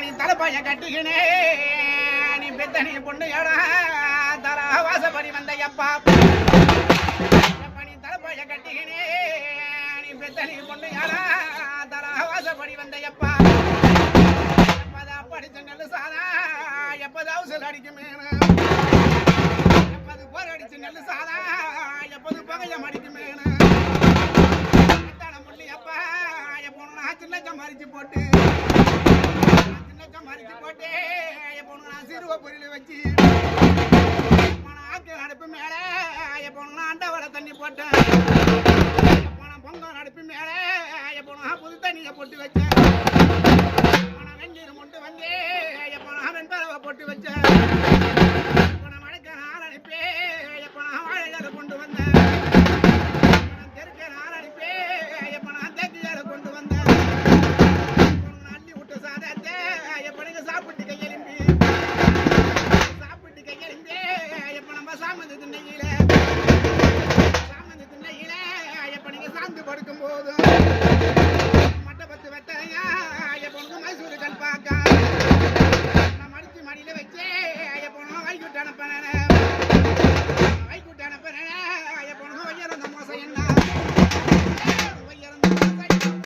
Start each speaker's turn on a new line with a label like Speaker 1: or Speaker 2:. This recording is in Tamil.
Speaker 1: நீ தலைப்பாய கட்டிக்கினே நீ பெத்தனி பொண்ணு ஏடா தர வாசப்படி வந்த எப்பா நீ தலைப்பாய கட்டிக்கினே நீ பெத்தனி பொண்ணு ஏடா தர வாசப்படி வந்த எப்பா எப்பதான் படிச்ச நெல்லு சாதா எப்பதான் அவசல் அடிக்குமே எப்பது போர் அடிச்சு நெல்லு சாதா எப்பது பகையம் அடிக்குமே முள்ளி அப்பா எப்போனா சின்ன மறிச்சு போட்டு மறிச்சு போட்டு எப்போனா சிறுவ பொரியல வச்சு ஆக்கில் அடுப்பு மேல எப்போனா அண்டவள தண்ணி போட்டேன் பொங்கல் அடுப்பு மேல எப்போனா புது தண்ணியை போட்டு வச்சேன் வெந்நீர் மொண்டு வந்து எப்போனா வெண்பறவை போட்டு வச்சேன் மழைக்க நாள் அனுப்பி எப்போனா வாழைகளை கொண்டு வந்தேன் தெருக்க நாள் அனுப்பி எப்போனா தேக்கியாரை கொண்டு வந்தேன் அள்ளி விட்டு சாதத்தை எப்படிங்க சாப்பிட்டு கையெழும்பி எப்ப நம்ம சாமந்தி திண்ணையில எப்ப நீங்க சாந்து படுக்கும் போதும்